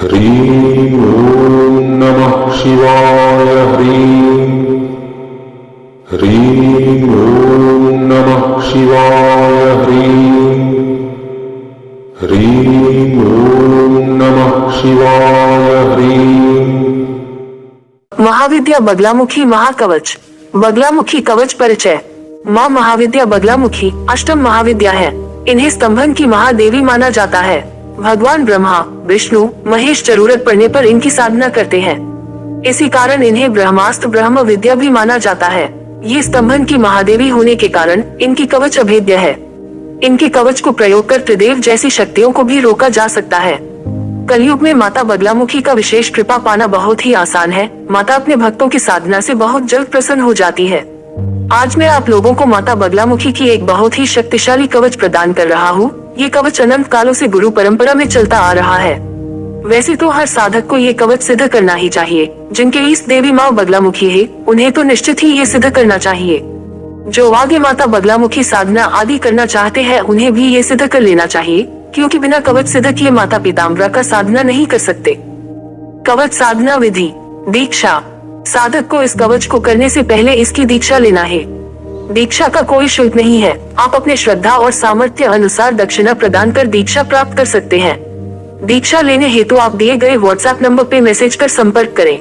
ह्रीं ॐ नमः शिवाय ह्रीं ॐ नमः शिवाय ह्रीं ॐ नमः शिवाय महाविद्या बगलामुखी महाकवच। बगलामुखी कवच परिचय। माँ महाविद्या बगलामुखी अष्टम महाविद्या है। इन्हें स्तंभन की महादेवी माना जाता है। भगवान ब्रह्मा विष्णु महेश जरूरत पड़ने पर इनकी साधना करते हैं। इसी कारण इन्हें ब्रह्मास्त्र ब्रह्म विद्या भी माना जाता है। ये स्तंभन की महादेवी होने के कारण इनकी कवच अभेद्य है। इनके कवच को प्रयोग कर त्रिदेव जैसी शक्तियों को भी रोका जा सकता है। कलयुग में माता बगलामुखी का विशेष कृपा पाना बहुत ही आसान है। माता अपने भक्तों की साधना से बहुत जल्द प्रसन्न हो जाती है। आज मैं आप लोगों को माता बगलामुखी की एक बहुत ही शक्तिशाली कवच प्रदान कर रहा हूँ। ये कवच अनंत कालों से गुरु परंपरा में चलता आ रहा है। वैसे तो हर साधक को ये कवच सिद्ध करना ही चाहिए। जिनके इस देवी माँ बगलामुखी है उन्हें तो निश्चित ही ये सिद्ध करना चाहिए। जो आगे माता बगलामुखी साधना आदि करना चाहते हैं उन्हें भी ये सिद्ध कर लेना चाहिए, क्योंकि बिना कवच सिद्ध किए माता पीताम्बरा का साधना नहीं कर सकते। कवच साधना विधि। दीक्षा। साधक को इस कवच को करने से पहले इसकी दीक्षा लेना है। दीक्षा का कोई शुल्क नहीं है। आप अपने श्रद्धा और सामर्थ्य अनुसार दक्षिणा प्रदान कर दीक्षा प्राप्त कर सकते हैं। दीक्षा लेने हेतु आप दिए गए व्हाट्सएप नंबर पे मैसेज कर संपर्क करें।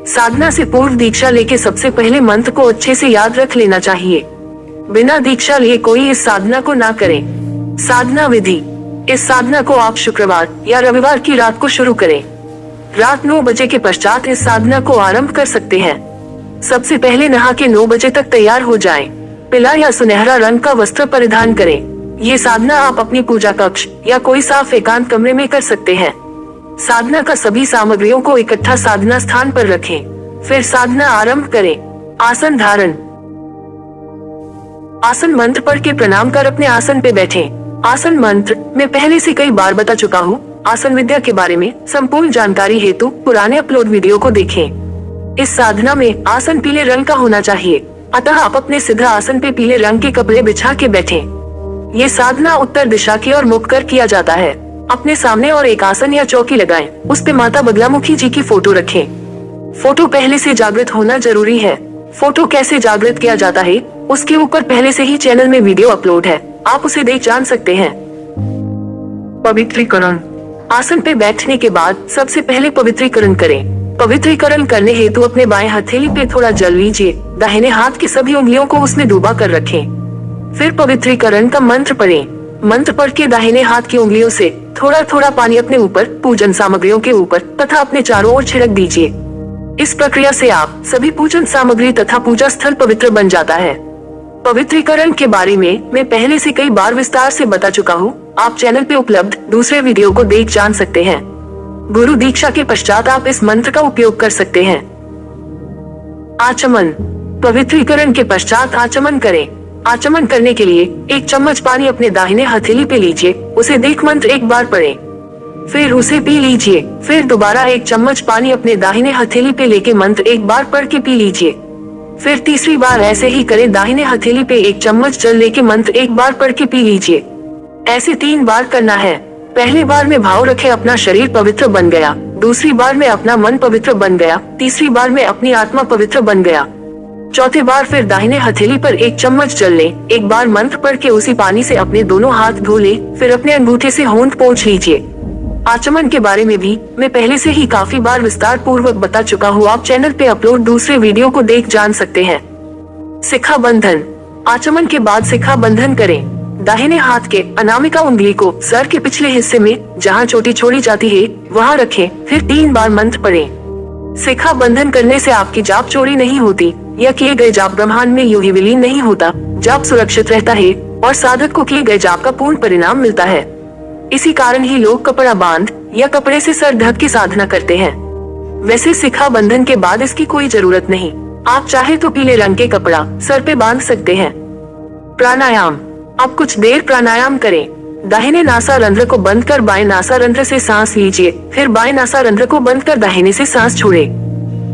साधना से पूर्व दीक्षा लेके सबसे पहले मंत्र को अच्छे से याद रख लेना चाहिए। बिना दीक्षा लिए कोई इस साधना को ना करे। साधना विधि। इस साधना को आप शुक्रवार या रविवार की रात को शुरू करें। रात 9 बजे के पश्चात इस साधना को आरंभ कर सकते हैं। सबसे पहले नहा के 9 बजे तक तैयार हो जाएं। पीला या सुनहरा रंग का वस्त्र परिधान करें। ये साधना आप अपनी पूजा कक्ष या कोई साफ एकांत कमरे में कर सकते हैं। साधना का सभी सामग्रियों को इकट्ठा साधना स्थान पर रखें। फिर साधना आरंभ करें। आसन धारण। आसन मंत्र पढ़ के प्रणाम कर अपने आसन पे बैठें। आसन मंत्र मैं पहले से कई बार बता चुका हूँ। आसन विद्या के बारे में संपूर्ण जानकारी हेतु पुराने अपलोड वीडियो को देखें। इस साधना में आसन पीले रंग का होना चाहिए, अतः आप अपने सिद्ध आसन पे पीले रंग के कपड़े बिछा के बैठें। ये साधना उत्तर दिशा की ओर मुख कर किया जाता है। अपने सामने और एक आसन या चौकी लगाएं। उस पे माता बगलामुखी जी की फोटो रखें। फोटो पहले से जागृत होना जरूरी है। फोटो कैसे जागृत किया जाता है उसके ऊपर पहले से ही चैनल में वीडियो अपलोड है, आप उसे देख जान सकते हैं। पवित्रीकरण। आसन पे बैठने के बाद सबसे पहले पवित्रीकरण करें। पवित्रीकरण करने हेतु अपने बाएं हथेली पे थोड़ा जल लीजिए। दाहिने हाथ की सभी उंगलियों को उसमें डूबा कर रखें। फिर पवित्रीकरण का मंत्र पढ़ें। मंत्र पढ़ के दाहिने हाथ की उंगलियों से थोड़ा थोड़ा पानी अपने ऊपर, पूजन सामग्रियों के ऊपर तथा अपने चारों ओर छिड़क दीजिए। इस प्रक्रिया से आप सभी पूजन सामग्री तथा पूजा स्थल पवित्र बन जाता है। पवित्रीकरण के बारे में मैं पहले से कई बार विस्तार से बता चुका हूँ। आप चैनल पे उपलब्ध दूसरे वीडियो को देख जान सकते हैं। गुरु दीक्षा के पश्चात आप इस मंत्र का उपयोग कर सकते हैं। आचमन। पवित्रीकरण के पश्चात आचमन करें। आचमन करने के लिए 1 चम्मच पानी अपने दाहिने हथेली पे लीजिए। उसे देख मंत्र एक बार पढ़ें। फिर उसे पी लीजिए। फिर दोबारा 1 चम्मच पानी अपने दाहिने हथेली पे लेके मंत्र एक बार पढ़ के पी लीजिए। फिर तीसरी बार ऐसे ही करें। दाहिने हथेली पे 1 चम्मच जल लेके मंत्र एक बार पढ़ के पी लीजिए। ऐसे 3 बार करना है। पहली बार में भाव रखे अपना शरीर पवित्र बन गया, दूसरी बार में अपना मन पवित्र बन गया, तीसरी बार में अपनी आत्मा पवित्र बन गया। चौथी बार फिर दाहिने हथेली पर 1 चम्मच जल ले, एक बार मंत्र पढ़ के उसी पानी से अपने दोनों हाथ धो ले, फिर अपने अंगूठे से होंठ पोंछ लीजिए। आचमन के बारे में भी मैं पहले से ही काफी बार विस्तार पूर्वक बता चुका हूँ। आप चैनल पे अपलोड दूसरे वीडियो को देख जान सकते हैं। शिखा बंधन। आचमन के बाद शिखा बंधन करें। दाहिने हाथ के अनामिका उंगली को सर के पिछले हिस्से में जहाँ चोटी छोड़ी जाती है वहाँ रखें। फिर 3 बार मंत्र पढ़ें। शिखा बंधन करने से आपकी जाप चोरी नहीं होती या किए गए जाप ब्रह्मांड में यूं ही विलीन नहीं होता। जाप सुरक्षित रहता है और साधक को किए गए जाप का पूर्ण परिणाम मिलता है। इसी कारण ही लोग कपड़ा बांध या कपड़े से सर ढक के साधना करते हैं। वैसे शिखा बंधन के बाद इसकी कोई जरूरत नहीं। आप चाहे तो पीले रंग के कपड़ा सर पे बांध सकते हैं। प्राणायाम। अब कुछ देर प्राणायाम करें। दाहिने नासारंध्र को बंद कर बाएं नासारंध्र से सांस लीजिए। फिर बाएं नासारंध्र को बंद कर दाहिने से सांस छोड़े।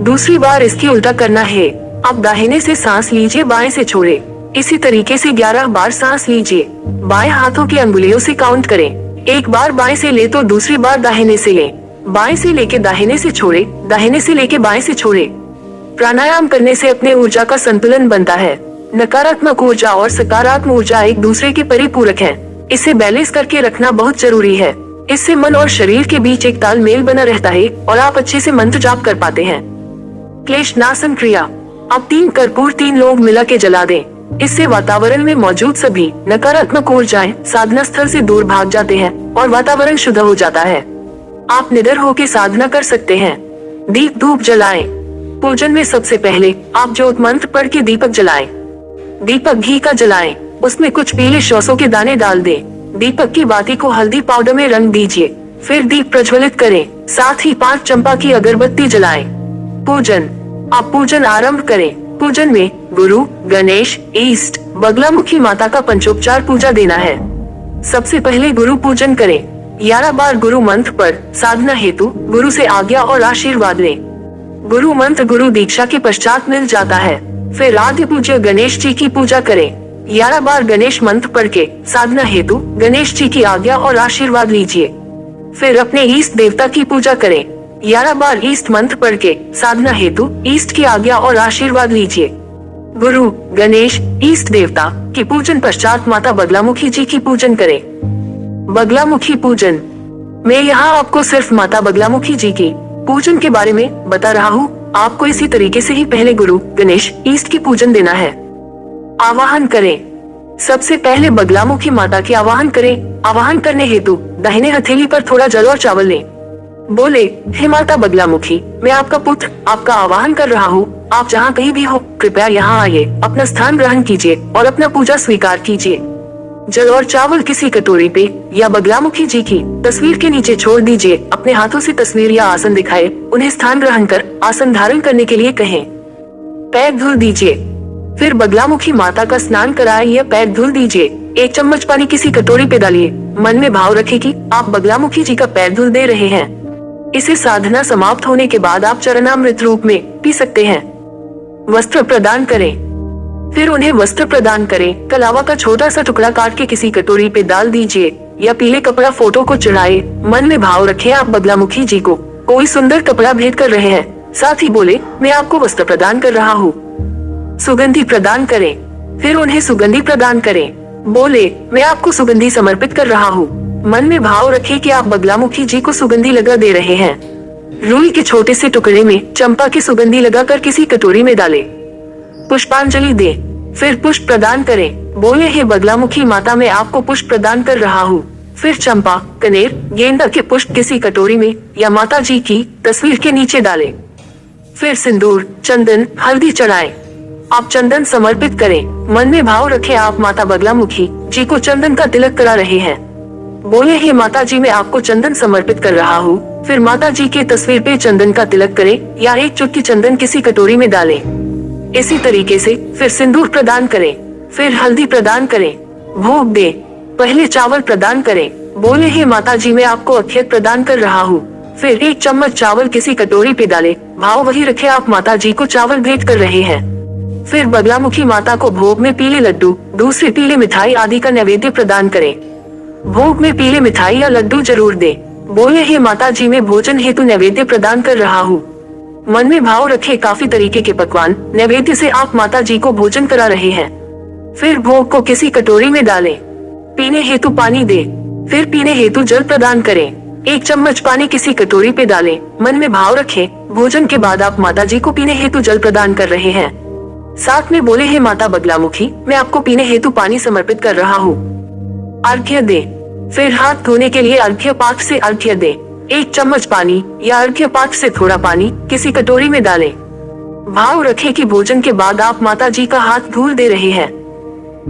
दूसरी बार इसकी उल्टा करना है। अब दाहिने से सांस लीजिए, बाएं से छोड़े। इसी तरीके से 11 बार सांस लीजिए। बाएं हाथों की अंगुलियों से काउंट करें। एक बार बाएं से ले तो दूसरी बार दाहिने से ले। बाएं से लेके दाहिने से छोड़े, दाहिने से लेके बाएं से छोड़े। प्राणायाम करने से अपने ऊर्जा का संतुलन बनता है। नकारात्मक ऊर्जा और सकारात्मक ऊर्जा एक दूसरे के परिपूरक हैं। इसे बैलेंस करके रखना बहुत जरूरी है। इससे मन और शरीर के बीच एक तालमेल बना रहता है और आप अच्छे से मंत्र जाप कर पाते हैं। क्लेशनाशन क्रिया। अब 3 कर्पूर 3 लोग मिला के जला दें। इससे वातावरण में मौजूद सभी नकारात्मक ऊर्जाएं साधना स्थल से दूर भाग जाते हैं और वातावरण शुद्ध हो जाता है। आप निडर होकर साधना कर सकते हैं। दीप धूप जलाएं। पूजन में सबसे पहले आप ज्योत मंत्र पढ़ के दीपक जलाएं। दीपक घी का जलाएं। उसमें कुछ पीले सरसों के दाने डाल दें। दीपक की बाती को हल्दी पाउडर में रंग दीजिए। फिर दीप प्रज्वलित करें। साथ ही 5 चंपा की अगरबत्ती जलाएं। पूजन। आप पूजन आरंभ करें। पूजन में गुरु, गणेश, ईष्ट, बगलामुखी माता का पंचोपचार पूजा देना है। सबसे पहले गुरु पूजन करें। 11 बार गुरु मंत्र पर साधना हेतु गुरु से आज्ञा और आशीर्वाद लें। गुरु मंत्र गुरु दीक्षा के पश्चात मिल जाता है। फिर आद्य पूज्य गणेश जी की पूजा करें। 11 बार गणेश मंत्र पढ़ के साधना हेतु गणेश जी की आज्ञा और आशीर्वाद लीजिए। फिर अपने ईष्ट देवता की पूजा करें। 11 बार ईष्ट मंत्र पढ़ के साधना हेतु ईष्ट की आज्ञा और आशीर्वाद लीजिए। गुरु, गणेश, ईष्ट देवता की पूजन पश्चात माता बगलामुखी जी की पूजन करें। बगलामुखी पूजन। मैं यहाँ आपको सिर्फ माता बगलामुखी जी की पूजन के बारे में बता रहा हूँ। आपको इसी तरीके से ही पहले गुरु, गणेश, ईष्ट की पूजन देना है। आवाहन करें। सबसे पहले बगलामुखी माता की आवाहन करें। आवाहन करने हेतु दाहिने हथेली पर थोड़ा जल और चावल लें। बोले, हे माता बगलामुखी, मैं आपका पुत्र आपका आवाहन कर रहा हूँ। आप जहाँ कहीं भी हो कृपया यहाँ आइए, अपना स्थान ग्रहण कीजिए और अपना पूजा स्वीकार कीजिए। जल और चावल किसी कटोरी पे या बगलामुखी जी की तस्वीर के नीचे छोड़ दीजिए। अपने हाथों से तस्वीर या आसन दिखाए। उन्हें स्थान ग्रहण कर आसन धारण करने के लिए कहें। पैर धुल दीजिए। फिर बगलामुखी माता का स्नान कराए या पैर धुल दीजिए। 1 चम्मच पानी किसी कटोरी पे डालिए। मन में भाव रखें कि आप बगलामुखी जी का पैर धुल दे रहे हैं। इसे साधना समाप्त होने के बाद आप चरणामृत रूप में पी सकते हैं। वस्त्र प्रदान करें। फिर उन्हें वस्त्र प्रदान करें। कलावा का छोटा सा टुकड़ा काट के किसी कटोरी पे डाल दीजिए या पीले कपड़ा फोटो को चढ़ाए। मन में भाव रखें आप बगलामुखी जी को कोई सुंदर कपड़ा भेंट कर रहे हैं। साथ ही बोले, मैं आपको वस्त्र प्रदान कर रहा हूँ। सुगंधी प्रदान करें। फिर उन्हें सुगंधी प्रदान करें। बोले, मैं आपको सुगंधी समर्पित कर रहा हूँ। मन में भाव रखें कि आप बगलामुखी जी को सुगंधी लगा दे रहे हैं। रुई के छोटे से टुकड़े में चंपा की सुगंधी लगाकर किसी कटोरी में डालें। पुष्पांजलि दे। फिर पुष्प प्रदान करें। बोले, हे बगलामुखी माता, मैं आपको पुष्प प्रदान कर रहा हूँ। फिर चंपा, कनेर, गेंदा के पुष्प किसी कटोरी में या माता जी की तस्वीर के नीचे डालें। फिर सिंदूर, चंदन, हल्दी चढ़ाएं। आप चंदन समर्पित करें। मन में भाव रखें आप माता बगलामुखी जी को चंदन का तिलक करा रहे हैं। बोले, हे माता जी, मैं आपको चंदन समर्पित कर रहा हूँ। फिर माता जी के तस्वीर पे चंदन का तिलक करें या 1 चुटकी चंदन किसी कटोरी में डालें। इसी तरीके से फिर सिंदूर प्रदान करें। फिर हल्दी प्रदान करें। भोग दे। पहले चावल प्रदान करें। बोले, हे माता जी, मैं आपको अक्षत प्रदान कर रहा हूँ। फिर 1 चम्मच चावल किसी कटोरी पे डालें। भाव वही रखे आप माता जी को चावल भेंट कर रहे हैं। फिर बगलामुखी माता को भोग में पीले लड्डू, दूसरी पीले मिठाई आदि का नैवेद्य प्रदान करें। भोग में पीले मिठाई या लड्डू जरूर दे। बोले, हे माता जी, मैं भोजन हेतु नैवेद्य प्रदान कर रहा हूँ। मन में भाव रखे काफी तरीके के पकवान नैवेद्य से आप माता जी को भोजन करा रहे हैं। फिर भोग को किसी कटोरी में डालें। पीने हेतु पानी दे। फिर पीने हेतु जल प्रदान करें। 1 चम्मच पानी किसी कटोरी पे डालें। मन में भाव रखें भोजन के बाद आप माता जी को पीने हेतु जल प्रदान कर रहे हैं। साथ में बोले, हे माता बगलामुखी, मैं आपको पीने हेतु पानी समर्पित कर रहा हूँ। अर्घ्य दे। फिर हाथ धोने के लिए अर्घ्य पात्र से अर्घ्य दे। 1 चम्मच पानी या अर्घ्य पात्र से थोड़ा पानी किसी कटोरी में डालें। भाव रखें कि भोजन के बाद आप माता जी का हाथ धूल दे रहे हैं।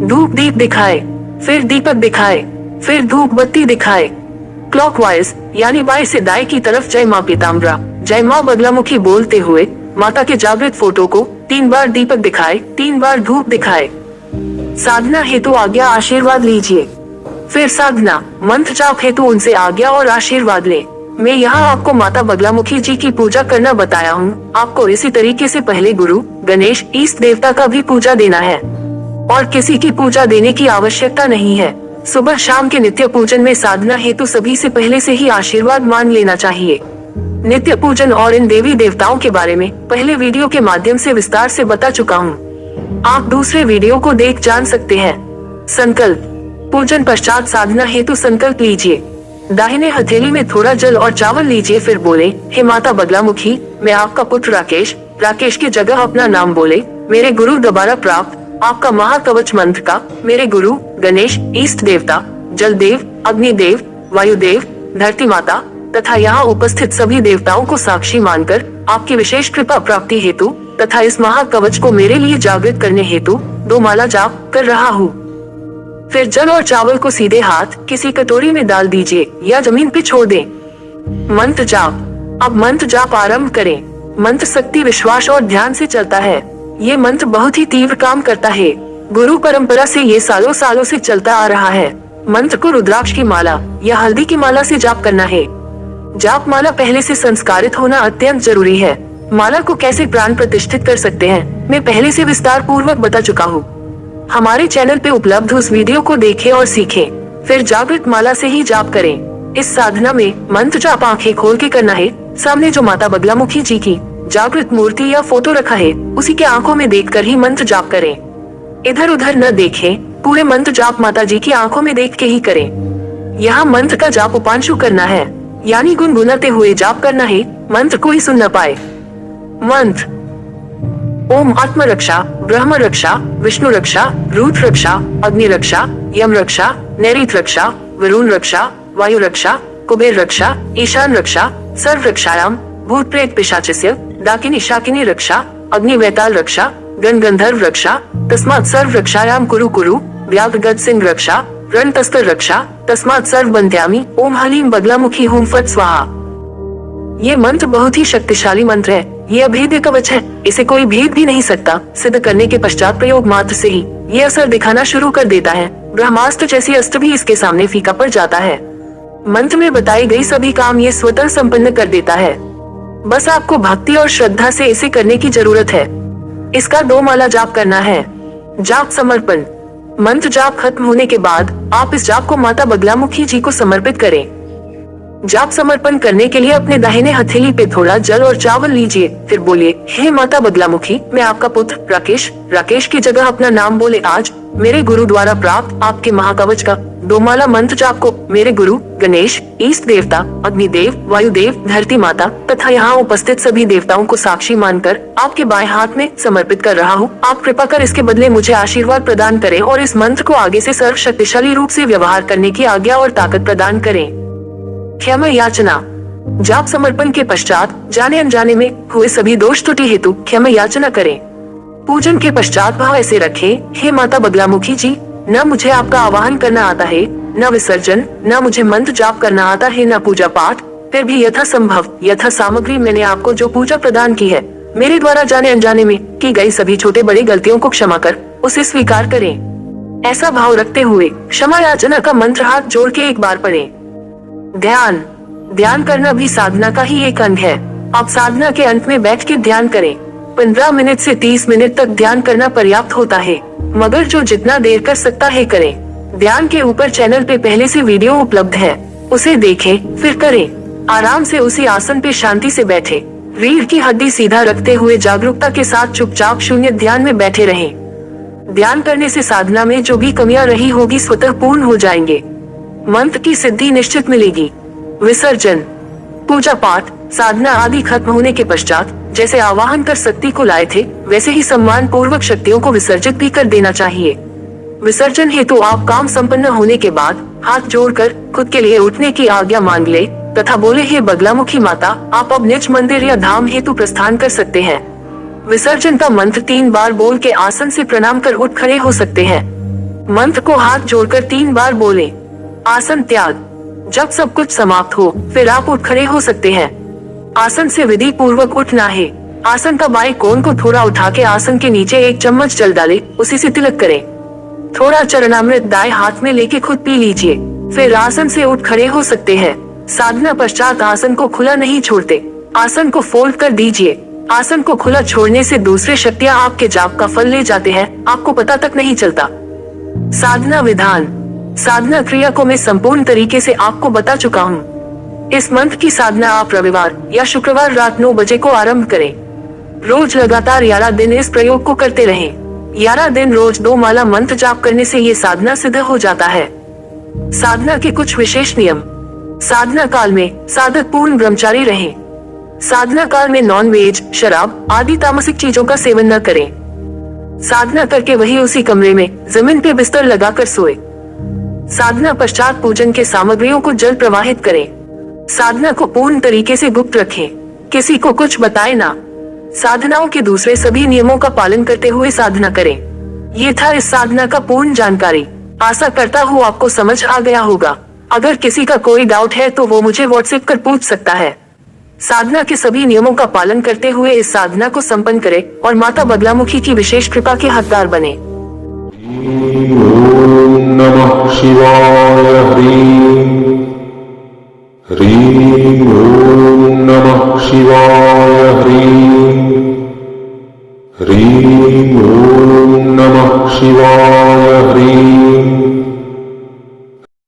धूप दीप दिखाए। फिर दीपक दिखाए। फिर धूप बत्ती दिखाए। क्लॉकवाइज यानी बाएं से दाएं की तरफ जय माँ पीताम्बरा, जय माँ बगलामुखी बोलते हुए माता के जागृत फोटो को 3 बार दीपक दिखाए, 3 बार धूप दिखाए। साधना हेतु आज्ञा आशीर्वाद लीजिए। फिर साधना मंत्र जाप हेतु उनसे आज्ञा और आशीर्वाद ले। मैं यहाँ आपको माता बगलामुखी जी की पूजा करना बताया हूँ। आपको इसी तरीके से पहले गुरु, गणेश, ईष्ट देवता का भी पूजा देना है और किसी की पूजा देने की आवश्यकता नहीं है। सुबह शाम के नित्य पूजन में साधना हेतु सभी से पहले से ही आशीर्वाद मान लेना चाहिए। नित्य पूजन और इन देवी देवताओं के बारे में पहले वीडियो के माध्यम से विस्तार से बता चुका हूँ। आप दूसरे वीडियो को देख जान सकते हैं। संकल्प। पूजन पश्चात साधना हेतु संकल्प लीजिए। दाहिने हथेली में थोड़ा जल और चावल लीजिए, फिर बोले, हे माता बगलामुखी, मैं आपका पुत्र राकेश। राकेश की जगह अपना नाम बोले। मेरे गुरु दोबारा प्राप्त आपका महाकवच मंत्र का मेरे गुरु गणेश, इष्ट देवता, जल देव, अग्निदेव, वायुदेव, धरती माता तथा यहाँ उपस्थित सभी देवताओं को साक्षी मानकर आपकी विशेष कृपा प्राप्ति हेतु तथा इस महाकवच को मेरे लिए जागृत करने हेतु 2 माला जाप कर रहा हूँ। फिर जल और चावल को सीधे हाथ किसी कटोरी में डाल दीजिए या जमीन पे छोड़ दें। मंत्र जाप। अब मंत्र जाप आरंभ करें। मंत्र शक्ति, विश्वास और ध्यान से चलता है। ये मंत्र बहुत ही तीव्र काम करता है। गुरु परंपरा से ये सालों सालों से चलता आ रहा है। मंत्र को रुद्राक्ष की माला या हल्दी की माला से जाप करना है। जाप माला पहले से संस्कारित होना अत्यंत जरूरी है। माला को कैसे प्राण प्रतिष्ठित कर सकते हैं, मैं पहले से विस्तार पूर्वक बता चुका हूँ। हमारे चैनल पे उपलब्ध उस वीडियो को देखें और सीखें। फिर जागृत माला से ही जाप करें। इस साधना में मंत्र जाप आंखें खोल के करना है। सामने जो माता बगलामुखी जी की जागृत मूर्ति या फोटो रखा है, उसी के आंखों में देखकर ही मंत्र जाप करें। इधर उधर न देखें। पूरे मंत्र जाप माता जी की आंखों में देख के ही करें। यहाँ मंत्र का जाप उपांशु करना है, यानी गुनगुनाते हुए जाप करना है। मंत्र कोई सुन न पाए। मंत्र। ओम आत्म रक्षा, ब्रह्म रक्षा, विष्णु रक्षा, रुद्र रक्षा, अग्नि रक्षा, यम रक्षा, नैऋत रक्षा, वरुण रक्षा, वायु रक्षा, कुबेर रक्षा, ईशान रक्षा, सर्व रक्षायाम, भूत प्रेत पिशाचस्य, डाकिनी शाकिनी रक्षा, अग्नि वैताल रक्षा, गण गंधर्व रक्षा, तस्मात् सर्व रक्षायाम कुरु कुरु, व्याघ्र गज सिंह रक्षा, रण तस्कर रक्षा, तस्मात् सर्व बंध्यामि, ओम हलीम बगलामुखी हुम फट स्वाहा। ये मंत्र बहुत ही शक्तिशाली मंत्र है। ये अभेद्य कवच है, इसे कोई भेद भी नहीं सकता। सिद्ध करने के पश्चात प्रयोग मात्र से ही ये असर दिखाना शुरू कर देता है। ब्रह्मास्त्र जैसी अस्त्र भी इसके सामने फीका पड़ जाता है। मंत्र में बताई गई सभी काम ये स्वतः संपन्न कर देता है। बस आपको भक्ति और श्रद्धा से इसे करने की जरूरत है। इसका 2 माला जाप करना है। जाप समर्पण। मंत्र जाप खत्म होने के बाद आप इस जाप को माता बगलामुखी जी को समर्पित करें। जाप समर्पण करने के लिए अपने दाहिने हथेली पे थोड़ा जल और चावल लीजिए, फिर बोलिए, हे माता बगलामुखी, मैं आपका पुत्र राकेश। राकेश की जगह अपना नाम बोले। आज मेरे गुरु द्वारा प्राप्त आपके महाकवच का 2 माला मंत्र जाप को मेरे गुरु गणेश, इष्ट देवता, अग्निदेव, वायुदेव, धरती माता तथा यहाँ उपस्थित सभी देवताओं को साक्षी मानकर आपके बाएं हाथ में समर्पित कर रहा हूँ। आप कृपा कर इसके बदले मुझे आशीर्वाद प्रदान करें और इस मंत्र को आगे से सर्व शक्तिशाली रूप से व्यवहार करने की आज्ञा और ताकत प्रदान करें। क्षमा याचना। जाप समर्पण के पश्चात जाने अनजाने में हुए सभी दोष त्रुटि हेतु क्षमा याचना करें। पूजन के पश्चात भाव ऐसे रखें, हे माता बगलामुखी जी, न मुझे आपका आवाहन करना आता है, न विसर्जन, न मुझे मंत्र जाप करना आता है, न पूजा पाठ। फिर भी यथा संभव यथा सामग्री मैंने आपको जो पूजा प्रदान की है, मेरे द्वारा जाने अनजाने में की गई सभी छोटे बड़े गलतियों को क्षमा कर उसे स्वीकार करें। ऐसा भाव रखते हुए क्षमा याचना का मंत्र हाथ जोड़ के एक बार पढ़ें। ध्यान। ध्यान करना भी साधना का ही एक अंग है। आप साधना के अंत में बैठ के ध्यान करें। 15 मिनट से 30 मिनट तक ध्यान करना पर्याप्त होता है, मगर जो जितना देर कर सकता है करें। ध्यान के ऊपर चैनल पे पहले से वीडियो उपलब्ध है, उसे देखें फिर करें। आराम से उसी आसन पे शांति से बैठे, रीढ़ की हड्डी सीधा रखते हुए जागरूकता के साथ चुपचाप शून्य ध्यान में बैठे रहें। ध्यान करने से साधना में जो भी कमियां रही होगी स्वतः पूर्ण हो जाएंगे। मंत्र की सिद्धि निश्चित मिलेगी। विसर्जन। पूजा पाठ साधना आदि खत्म होने के पश्चात जैसे आवाहन कर शक्ति को लाए थे, वैसे ही सम्मान पूर्वक शक्तियों को विसर्जित भी कर देना चाहिए। विसर्जन हेतु आप काम संपन्न होने के बाद हाथ जोड़कर खुद के लिए उठने की आज्ञा मांग ले तथा बोले, हे बगलामुखी माता, आप अब निज मंदिर या धाम हेतु प्रस्थान कर सकते हैं। विसर्जन का मंत्र 3 बार बोल के आसन से प्रणाम कर उठ खड़े हो सकते हैं। मंत्र को हाथ जोड़कर 3 बार बोले। आसन त्याग। जब सब कुछ समाप्त हो फिर आप उठ खड़े हो सकते हैं। आसन से विधि पूर्वक उठना है। आसन का बाएं कोण को थोड़ा उठा के आसन के नीचे 1 चम्मच जल डाले, उसी से तिलक करें। थोड़ा चरणामृत दाएं हाथ में लेके खुद पी लीजिए, फिर आसन से उठ खड़े हो सकते हैं। साधना पश्चात आसन को खुला नहीं छोड़ते, आसन को फोल्ड कर दीजिए। आसन को खुला छोड़ने से दूसरे शक्तियाँ आपके जाप का फल ले जाते हैं, आपको पता तक नहीं चलता। साधना विधान। साधना क्रिया को मैं संपूर्ण तरीके से आपको बता चुका हूँ। इस मंत्र की साधना आप रविवार या शुक्रवार रात 9 बजे को आरंभ करें। रोज लगातार 11 दिन इस प्रयोग को करते रहें। 11 दिन रोज 2 माला मंत्र जाप करने से ये साधना सिद्ध हो जाता है। साधना के कुछ विशेष नियम। साधना काल में साधक पूर्ण ब्रह्मचारी रहे। साधना काल में नॉन वेज, शराब आदि तामसिक चीजों का सेवन न करें। साधना करके वही उसी कमरे में जमीन पे बिस्तर लगाकर सोए। साधना पश्चात पूजन के सामग्रियों को जल प्रवाहित करें। साधना को पूर्ण तरीके से गुप्त रखें, किसी को कुछ बताए ना। साधनाओं के दूसरे सभी नियमों का पालन करते हुए साधना करें। ये था इस साधना का पूर्ण जानकारी। आशा करता हूँ आपको समझ आ गया होगा। अगर किसी का कोई डाउट है तो वो मुझे व्हाट्सएप कर पूछ सकता है। साधना के सभी नियमों का पालन करते हुए इस साधना को संपन्न करें और माता बगलामुखी की विशेष कृपा के हकदार बने। ओम नमः शिवाय। ह्रीं ओम नमः शिवाय। ह्रीं ओम नमः शिवाय। ह्रीं